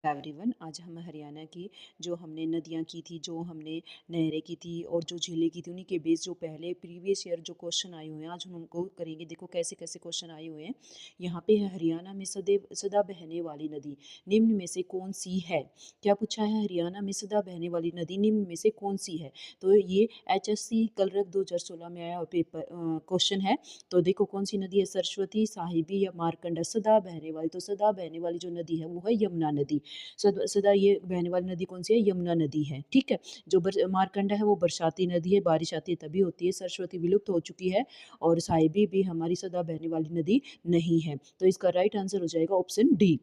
Everyone, आज हम हरियाणा की जो हमने नदियाँ की थी, जो हमने नहरें की थी और जो झीलें की थी, उन्हीं के बेस जो पहले प्रीवियस ईयर जो क्वेश्चन आए हुए हैं, आज हम उनको करेंगे। देखो कैसे कैसे क्वेश्चन आए हुए हैं। यहाँ पे है हरियाणा में सदा बहने वाली नदी निम्न में से कौन सी है। क्या पूछा है, हरियाणा में सदा बहने वाली नदी निम्न में से कौन सी है। तो ये HSC कलरक 2016 में आया पेपर क्वेश्चन है। तो देखो कौन सी नदी है, सरस्वती, साहिबी या मारकंडा। सदा बहने वाली, तो सदा बहने वाली जो नदी है वो है यमुना नदी। सदा ये बहने वाली नदी कौन सी है, यमुना नदी है। ठीक है। जो मारकंडा है वो बरसाती नदी है, बारिश आती है तभी होती है। सरस्वती विलुप्त हो चुकी है और साहिबी भी हमारी सदा बहने वाली नदी नहीं है। तो इसका राइट आंसर हो जाएगा ऑप्शन डी।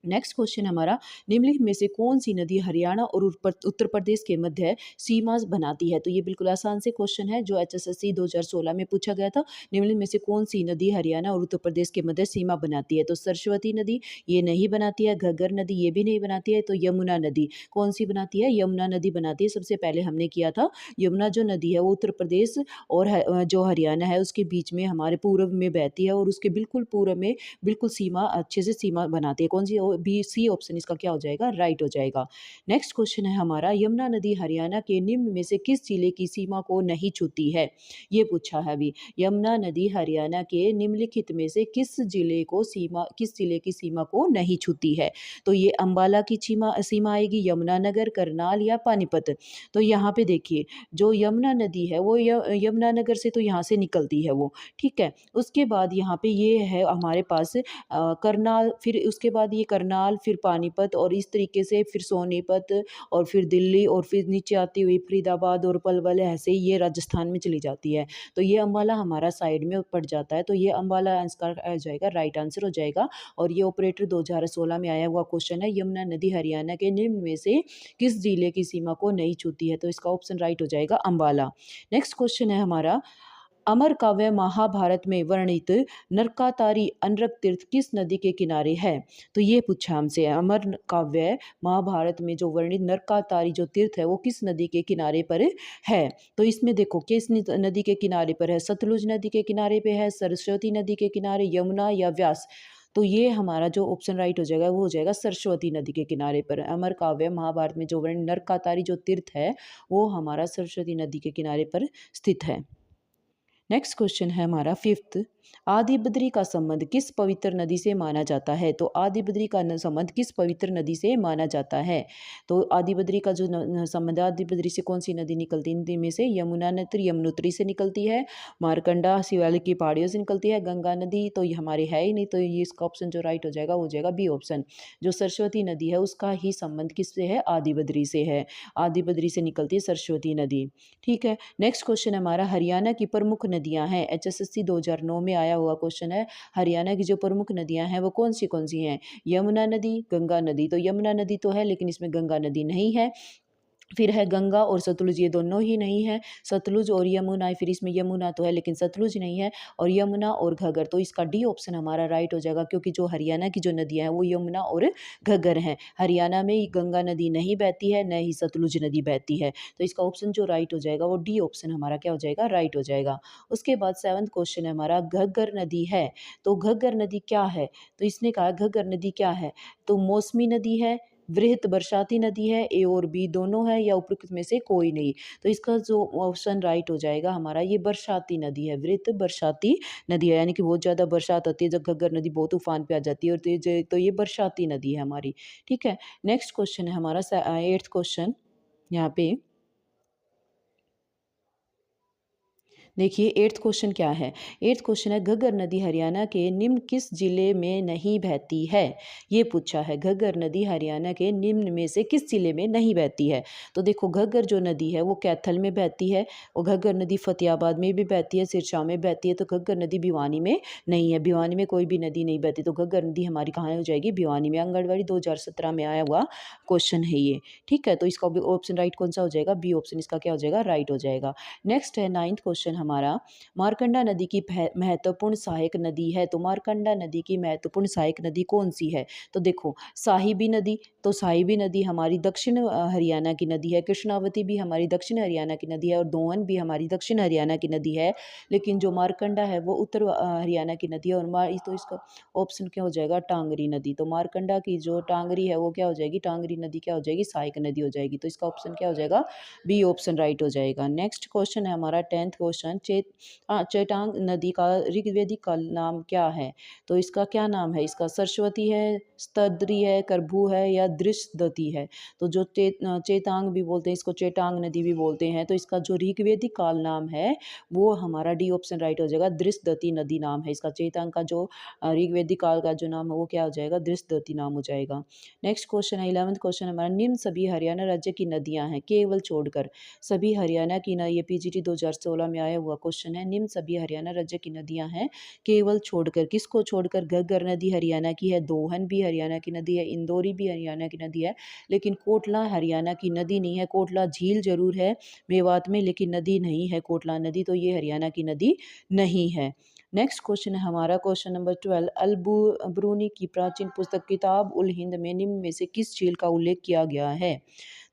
नेक्स्ट क्वेश्चन हमारा, निम्नलिखित में से कौन सी नदी हरियाणा और उत्तर प्रदेश के मध्य सीमा बनाती है। तो ये बिल्कुल आसान से क्वेश्चन है जो HSSC 2016 में पूछा गया था। निम्नलिखित में से कौन सी नदी हरियाणा और उत्तर प्रदेश के मध्य सीमा बनाती है। तो सरस्वती नदी ये नहीं बनाती है, घग्गर नदी ये भी नहीं बनाती है, तो यमुना नदी कौन सी बनाती है, यमुना नदी बनाती है। सबसे पहले हमने किया था, यमुना जो नदी है वो उत्तर प्रदेश और जो हरियाणा है उसके बीच में हमारे पूर्व में बहती है और उसके बिल्कुल पूर्व में बिल्कुल सीमा अच्छे से सीमा बनाती है। कौन सी, बी सी ऑप्शन इसका क्या हो जाएगा, राइट हो जाएगा। नेक्स्ट क्वेश्चन है हमारा, यमुना नदी हरियाणा के निम्न में से किस जिले की सीमा को नहीं छूती है। ये पूछा है अभी, यमुना नदी हरियाणा के निम्नलिखित में से किस जिले की सीमा को नहीं छूती है। तो ये अंबाला की सीमा सीमा आएगी, यमुनानगर, करनाल या पानीपत। तो यहाँ पे देखिए, जो यमुना नदी है वो यमुनानगर से तो यहाँ से निकलती है वो। ठीक है। उसके बाद यहाँ पे ये है हमारे पास करनाल, फिर उसके बाद ये करनाल, फिर पानीपत और इस तरीके से फिर सोनीपत और फिर दिल्ली और फिर नीचे आती हुई फरीदाबाद और पलवल, ऐसे ही ये राजस्थान में चली जाती है। तो ये अम्बाला हमारा साइड में पड़ जाता है, तो ये अम्बाला आंसर आ जाएगा, राइट आंसर हो जाएगा। और ये ऑपरेटर 2016 में आया हुआ क्वेश्चन है, यमुना नदी हरियाणा के निम्न में से किस जिले की सीमा को नहीं छूती है। तो इसका ऑप्शन राइट हो जाएगा अम्बाला। नेक्स्ट क्वेश्चन है हमारा, अमर काव्य महाभारत में वर्णित नरकातारी अनरक तीर्थ किस नदी के किनारे है। तो ये पूछा हमसे, अमर काव्य महाभारत में जो वर्णित नरकातारी जो तीर्थ है वो किस नदी के किनारे पर है। तो इसमें देखो किस नदी के किनारे पर है, सतलुज नदी के किनारे पे है, सरस्वती नदी के किनारे, यमुना या व्यास। तो ये हमारा जो ऑप्शन राइट हो जाएगा वो हो जाएगा सरस्वती नदी के किनारे पर। अमर काव्य महाभारत में जो वर्णित नरकातारी जो तीर्थ है वो हमारा सरस्वती नदी के किनारे पर स्थित है। नेक्स्ट क्वेश्चन है हमारा फिफ्थ, आदि बद्री का संबंध किस पवित्र नदी से माना जाता है। तो आदि बद्री का संबंध किस पवित्र नदी से माना जाता है। तो आदि बद्री का जो संबंध, आदि बद्री से कौन सी नदी निकलती है, इनमें से यमुना नदी यमुनोत्री से निकलती है, मारकंडा शिवालिक की पहाड़ियों से निकलती है, गंगा नदी तो ये हमारी है ही नहीं, तो ये इसका ऑप्शन जो राइट हो जाएगा वो हो जाएगा बी ऑप्शन। जो सरस्वती नदी है उसका ही संबंध किससे है, आदि बद्री से है, आदि बद्री से निकलती है सरस्वती नदी। ठीक है। नेक्स्ट क्वेश्चन हमारा, हरियाणा की प्रमुख नदियां हैं, HSSC 2009 में आया हुआ क्वेश्चन है, हरियाणा की जो प्रमुख नदियां हैं वो कौन सी हैं। यमुना नदी, गंगा नदी। तो यमुना नदी तो है लेकिन इसमें गंगा नदी नहीं है। फिर है गंगा और सतलुज, ये दोनों ही नहीं है। सतलुज और यमुना, फिर इसमें यमुना तो है लेकिन सतलुज नहीं है। और यमुना और घग्गर, तो इसका डी ऑप्शन हमारा राइट हो जाएगा, क्योंकि जो हरियाणा की जो नदियां हैं वो यमुना और घग्गर हैं। हरियाणा में गंगा नदी नहीं बहती है, न ही सतलुज नदी बहती है। तो इसका ऑप्शन जो राइट हो जाएगा वो डी ऑप्शन हमारा क्या हो जाएगा, राइट हो जाएगा। उसके बाद सेवंथ क्वेश्चन है हमारा, घग्गर नदी है, तो घग्गर नदी क्या है। तो इसने कहा घग्गर नदी क्या है, तो मौसमी नदी है, वृहत बरसाती नदी है, ए और बी दोनों है, या उपरोक्त में से कोई नहीं। तो इसका जो ऑप्शन राइट हो जाएगा हमारा, ये बरसाती नदी है, वृहत बरसाती नदी है, यानी कि बहुत ज़्यादा बरसात होती है जब घग्गर नदी बहुत उफान पे आ जाती है, और तो ये बरसाती नदी है हमारी। ठीक है। नेक्स्ट क्वेश्चन है हमारा 8th क्वेश्चन। यहाँ पे देखिए 8th क्वेश्चन क्या है। 8th क्वेश्चन है, घग्गर नदी हरियाणा के निम्न किस जिले में नहीं बहती है। ये पूछा है, घग्गर नदी हरियाणा के निम्न में से किस जिले में नहीं बहती है। तो देखो घग्गर जो नदी है वो कैथल में बहती है, और घग्गर नदी फतेहाबाद में भी बहती है, सिरसा में बहती है। तो घग्गर नदी भिवानी में नहीं है, भिवानी में कोई भी नदी नहीं बहती। तो घग्गर नदी हमारी कहाँ हो जाएगी, भिवानी में। आंगनबाड़ी 2017 में आया हुआ क्वेश्चन है ये। ठीक है। तो इसका ऑप्शन राइट कौन सा हो जाएगा, बी ऑप्शन इसका क्या हो जाएगा, राइट हो जाएगा। नेक्स्ट है 9th क्वेश्चन हमारा, मारकंडा नदी की महत्वपूर्ण सहायक नदी है, तो मारकंडा नदी की महत्वपूर्ण सहायक नदी कौन सी है? तो देखो साहिबी नदी, तो साहिबी नदी हमारी दक्षिण हरियाणा की नदी है, कृष्णावती भी हमारी दक्षिण हरियाणा की नदी है और दोहन भी हमारी दक्षिण हरियाणा की नदी है। लेकिन जो मारकंडा है वो उत्तर हरियाणा की नदी है और तो इसका ऑप्शन क्या हो जाएगा? टांगरी नदी। तो मारकंडा की जो टांगरी है वो क्या हो जाएगी? टांगरी नदी क्या हो जाएगी? सहायक नदी हो जाएगी। तो इसका ऑप्शन क्या हो जाएगा? बी ऑप्शन राइट हो जाएगा। नेक्स्ट क्वेश्चन है हमारा 10th क्वेश्चन, चेटांग नदी का ऋग्वेदिक काल नाम क्या है? तो इसका क्या नाम है? इसका सरस्वती है, स्तद्री है, करभू है या दृशदती है? तो जो चेतांग भी बोलते हैं, इसको चेटांग नदी भी बोलते हैं, तो इसका जो ऋग्वेदिक काल नाम है वो हमारा डी ऑप्शन राइट हो जाएगा, दृशदती नदी नाम है इसका। चेतांग का जो ऋग्वेदिक काल का जो नाम है वो क्या हो जाएगा? दृशदती नाम हो जाएगा। नेक्स्ट क्वेश्चन है 11th क्वेश्चन हमारा, निम्न सभी हरियाणा राज्य की नदियां हैं केवल छोड़कर, सभी हरियाणा की ये पीजीटी 2016 में आया हुआ क्वेश्चन है, निम्न सभी हरियाणा राज्य की नदियां हैं केवल छोड़कर, किसको छोड़कर? घग्गर नदी हरियाणा की है, दोहन भी हरियाणा की नदी है, इंदौरी भी हरियाणा की नदी है, लेकिन कोटला हरियाणा की नदी नहीं है। कोटला झील जरूर है मेवात में, लेकिन नदी नहीं है कोटला नदी, तो ये हरियाणा की नदी नहीं है। नेक्स्ट क्वेश्चन है हमारा क्वेश्चन नंबर 12, ब्रूनी की प्राचीन पुस्तक किताब उल हिंद में निम्न में से किस झील का उल्लेख किया गया है?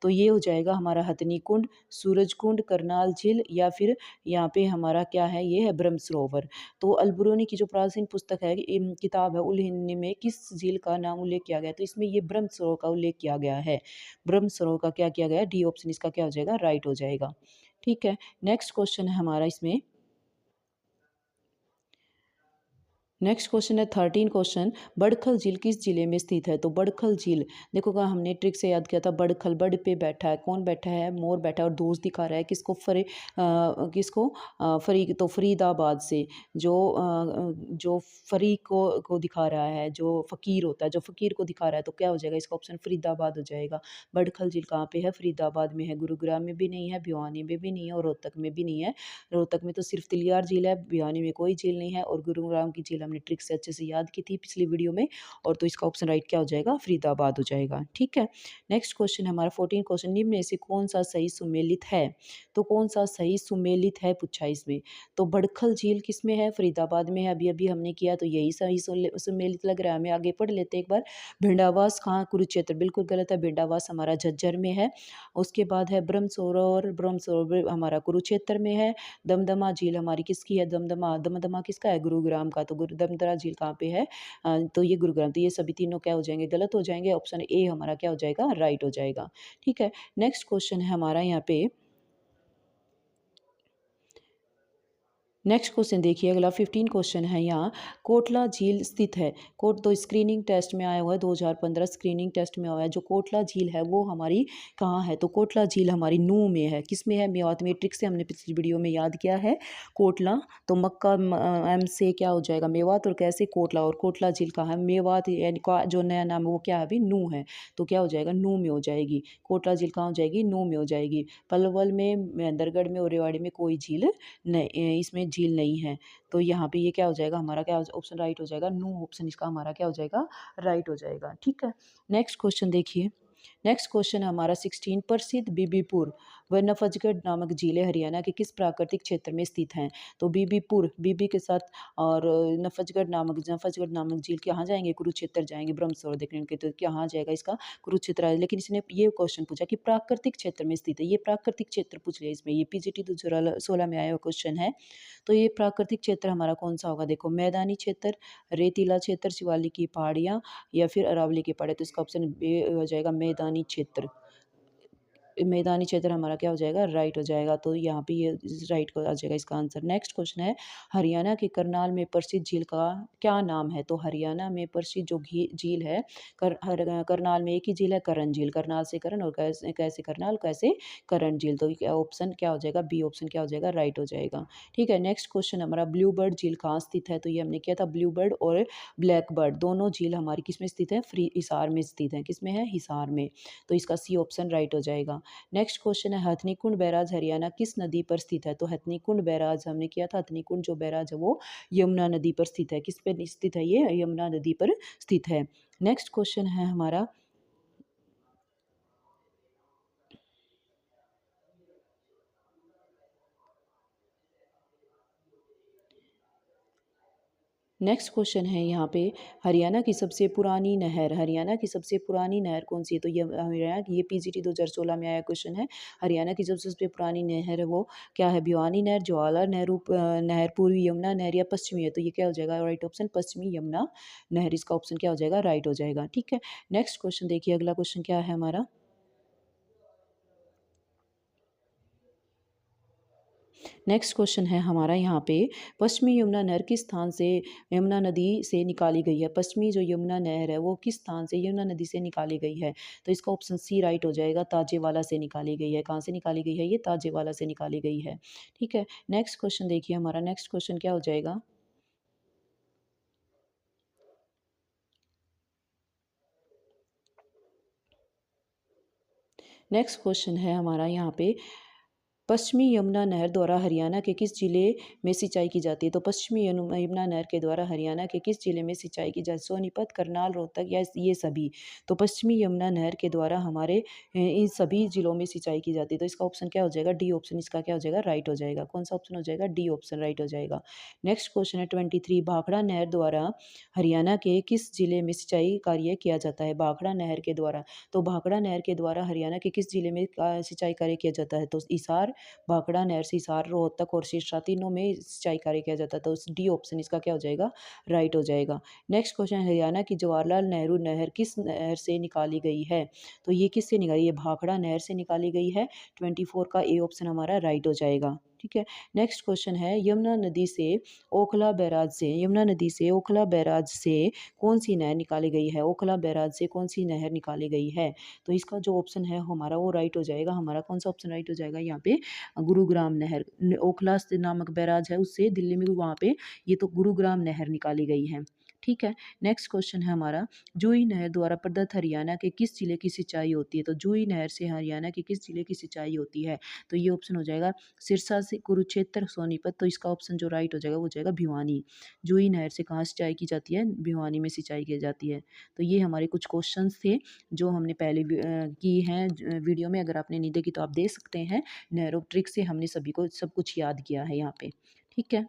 तो ये हो जाएगा हमारा हथनी कुंड, सूरज कुंड, करनाल झील या फिर यहाँ पे हमारा क्या है? ये है ब्रह्म सरोवर। तो अलबरूनी की जो प्राचीन पुस्तक है, किताब है उल हिंद में किस झील का नाम उल्लेख किया गया? तो इसमें ये ब्रह्म सरोवर का उल्लेख किया गया है। ब्रह्म सरोवर का क्या किया गया? डी ऑप्शन इसका क्या हो जाएगा? राइट हो जाएगा। ठीक है। नेक्स्ट क्वेश्चन है हमारा इसमें, नेक्स्ट क्वेश्चन है 13 क्वेश्चन, बड़खल झील किस जिले में स्थित है? तो बड़खल झील, देखो कहा हमने ट्रिक से याद किया था, बड़खल, बड़ पे बैठा है, कौन बैठा है? मोर बैठा है और दोस्त दिखा रहा है किसको? किसको? तो फरीदाबाद से जो जो फरीक को दिखा रहा है, जो फकीर होता है, जो फकीर को दिखा रहा है, तो क्या हो जाएगा? इसका ऑप्शन फरीदाबाद हो जाएगा। बड़खल झील कहाँ पे है? फरीदाबाद में है, गुरुग्राम में भी नहीं है, भिवानी में भी नहीं है और रोहतक में भी नहीं है। रोहतक में तो सिर्फ तिलियार झील है, भिवानी में कोई झील नहीं है और गुरुग्राम की झील हमने ट्रिक से अच्छे से याद की थी पिछली वीडियो में, और तो इसका ऑप्शन राइट क्या हो जाएगा? फरीदाबाद हो जाएगा। ठीक है। नेक्स्ट क्वेश्चन है हमारा 14 क्वेश्चन, निम्न में से कौन सा सही सुमेलित है? तो कौन सा सही सुमेलित है पूछा इसमें? तो बड़खल झील किस में है? फरीदाबाद में है, अभी अभी हमने किया, तो यही सही सुमेलित लग रहा है हमें। आगे पढ़ लेते एक बार। भिंडावास कहाँ? कुरुक्षेत्र, बिल्कुल गलत है, भिंडावास हमारा झज्जर में है। उसके बाद है ब्रह्म सरोवर, ब्रह्म सरोवर हमारा कुरुक्षेत्र में है। दमदमा झील हमारी किसकी है? दमदमा, दमदमा किसका है? गुरुग्राम का। तो दमदमा झील कहाँ पे है? तो ये गुरुग्राम। तो ये सभी तीनों क्या हो जाएंगे? गलत हो जाएंगे। ऑप्शन ए हमारा क्या हो जाएगा? राइट हो जाएगा। ठीक है। नेक्स्ट क्वेश्चन है हमारा यहाँ पे, नेक्स्ट क्वेश्चन देखिए अगला 15 क्वेश्चन है यहाँ, कोटला झील स्थित है। कोट तो स्क्रीनिंग टेस्ट में आया हुआ है, 2015 स्क्रीनिंग टेस्ट में आया है। जो कोटला झील है वो हमारी कहाँ है? तो कोटला झील हमारी नूह में है। किस में है? मेवात में। ट्रिक से हमने पिछली वीडियो में याद किया है कोटला, तो मक्का एम से क्या हो जाएगा? मेवात, और कैसे? कोटला। और कोटला झील कहाँ है? मेवात, यानी का जो नया नाम है वो क्या है? अभी नूह है, तो क्या हो जाएगा? नूह में हो जाएगी। कोटला झील कहाँ हो जाएगी? नूह में हो जाएगी। पलवल में, महेंद्रगढ़ में और रेवाड़ी में कोई झील नहीं, इसमें झील नहीं है। तो यहाँ पे ये क्या हो जाएगा हमारा? क्या ऑप्शन राइट हो जाएगा? नो ऑप्शन इसका हमारा क्या हो जाएगा? राइट हो जाएगा। ठीक है। नेक्स्ट क्वेश्चन देखिए, नेक्स्ट क्वेश्चन है हमारा 16, प्रसिद्ध बीबीपुर व नफजगढ़ नामक झीलें हरियाणा के किस प्राकृतिक क्षेत्र में स्थित हैं? तो बीबीपुर, बीबी के साथ, और नफजगढ़ नामक झील कहाँ जाएंगे? कुरुक्षेत्र जाएंगे ब्रह्म सरोवर देखने के, तो कहाँ जाएगा इसका? कुरुक्षेत्र आएगा। लेकिन इसने ये क्वेश्चन पूछा कि प्राकृतिक क्षेत्र में स्थित है, ये प्राकृतिक क्षेत्र पूछ लिया इसमें, ये पीजीटी 2016 में आया हुआ क्वेश्चन है। तो ये प्राकृतिक क्षेत्र हमारा कौन सा होगा? देखो मैदानी क्षेत्र, रेतीला क्षेत्र, शिवालिक की पहाड़ियाँ या फिर अरावली की पहाड़ियाँ। तो इसका ऑप्शन ए हो जाएगा मैदानी क्षेत्र। मैदानी क्षेत्र हमारा क्या हो जाएगा? राइट हो जाएगा। तो यहाँ पे ये राइट आ जाएगा इसका आंसर। नेक्स्ट क्वेश्चन है, हरियाणा के करनाल में प्रसिद्ध झील का क्या नाम है? तो हरियाणा में प्रसिद्ध जो झील है, करनाल में एक ही झील है, करण झील। करनाल से करण, और कैसे कैसे करनाल, कैसे करण झील। तो ऑप्शन क्या हो जाएगा? बी ऑप्शन क्या हो जाएगा? राइट हो जाएगा। ठीक है। नेक्स्ट क्वेश्चन हमारा, ब्लू बर्ड झील कहाँ स्थित है? तो ये हमने किया था, ब्लू बर्ड और ब्लैक बर्ड दोनों झील हमारी किस में स्थित है? हिसार में स्थित है। किस में है? हिसार में। तो इसका सी ऑप्शन राइट हो जाएगा। नेक्स्ट क्वेश्चन है, हथनीकुंड बैराज हरियाणा किस नदी पर स्थित है? तो हथनीकुंड बैराज हमने किया था, हथनीकुंड जो बैराज है वो यमुना नदी पर स्थित है। किस पे स्थित है? ये यमुना नदी पर स्थित है। नेक्स्ट क्वेश्चन है हमारा, नेक्स्ट क्वेश्चन है यहाँ पे, हरियाणा की सबसे पुरानी नहर कौन सी है? तो ये हरियाणा की, ये पीजीटी 2016 में आया क्वेश्चन है। हरियाणा की जो सबसे पुरानी नहर है वो क्या है? भिवानी नहर, जवाहरलाल नेहरू नहर, पूर्वी यमुना नहर या पश्चिमी है? तो ये क्या हो जाएगा राइट ऑप्शन? पश्चिमी यमुना नहर, इसका ऑप्शन क्या हो जाएगा? राइट हो जाएगा। ठीक है, नेक्स्ट क्वेश्चन देखिए, अगला क्वेश्चन क्या है हमारा। नेक्स्ट क्वेश्चन है हमारा यहाँ पे, पश्चिमी यमुना नहर किस स्थान से यमुना नदी से निकाली गई है? पश्चिमी जो यमुना नहर है वो किस स्थान से यमुना नदी से निकाली गई है? तो इसका ऑप्शन सी राइट हो जाएगा, ताजेवाला से निकाली गई है। कहाँ से निकाली गई है? ये ताजेवाला से निकाली गई है। ठीक है, नेक्स्ट क्वेश्चन देखिए, हमारा नेक्स्ट क्वेश्चन क्या हो जाएगा। नेक्स्ट क्वेश्चन है हमारा यहाँ पे, पश्चिमी यमुना नहर द्वारा हरियाणा के किस जिले में सिंचाई की जाती है? तो पश्चिमी यमुना नहर के द्वारा हरियाणा के किस जिले में सिंचाई की जाती है? सोनीपत, करनाल, रोहतक या ये सभी? तो पश्चिमी यमुना नहर के द्वारा हमारे इन सभी जिलों में सिंचाई की जाती है। तो इसका ऑप्शन क्या हो जाएगा? डी ऑप्शन इसका क्या हो जाएगा? राइट हो जाएगा। कौन सा ऑप्शन हो जाएगा? डी ऑप्शन राइट हो जाएगा। नेक्स्ट क्वेश्चन है 23, भाखड़ा नहर द्वारा हरियाणा के किस जिले में सिंचाई कार्य किया जाता है? भाखड़ा नहर के द्वारा, तो भाखड़ा नहर के द्वारा हरियाणा के किस जिले में सिंचाई कार्य किया जाता है? तो हिसार, भाखड़ा नहर, सिसार, रोहतक और सिरसा, तीनों में सिंचाई कार्य किया जाता है। तो डी ऑप्शन इसका क्या हो जाएगा? राइट हो जाएगा। नेक्स्ट क्वेश्चन, हरियाणा की जवाहरलाल नेहरू नहर किस नहर से निकाली गई है? तो ये किससे निकाली? ये भाखड़ा नहर से निकाली गई है। 24 का ए ऑप्शन हमारा राइट हो जाएगा। ठीक है, नेक्स्ट क्वेश्चन है, यमुना नदी से ओखला बैराज से कौन सी नहर निकाली गई है? ओखला बैराज से कौन सी नहर निकाली गई है? तो इसका जो ऑप्शन है हमारा वो राइट हो जाएगा। हमारा कौन सा ऑप्शन राइट हो जाएगा यहाँ पे? गुरुग्राम नहर, ओखला से नामक बैराज है उससे दिल्ली में, वहाँ पे ये तो गुरुग्राम नहर निकाली गई है। ठीक है, नेक्स्ट क्वेश्चन है हमारा, जूही नहर द्वारा प्रदत्त हरियाणा के किस जिले की सिंचाई होती है? तो जूही नहर से हरियाणा के किस जिले की सिंचाई होती है? तो ये ऑप्शन हो जाएगा सिरसा से, कुरुक्षेत्र, सोनीपत। तो इसका ऑप्शन जो राइट हो जाएगा वो हो जाएगा भिवानी। जूही नहर से कहाँ सिंचाई की जाती है? भिवानी में सिंचाई की जाती है। तो ये हमारे कुछ क्वेश्चंस थे जो हमने पहले की हैं वीडियो में। अगर आपने नहीं देखी तो आप देख सकते हैं। नैरो ट्रिक से हमने सभी को सब कुछ याद किया है यहाँ पे। ठीक है।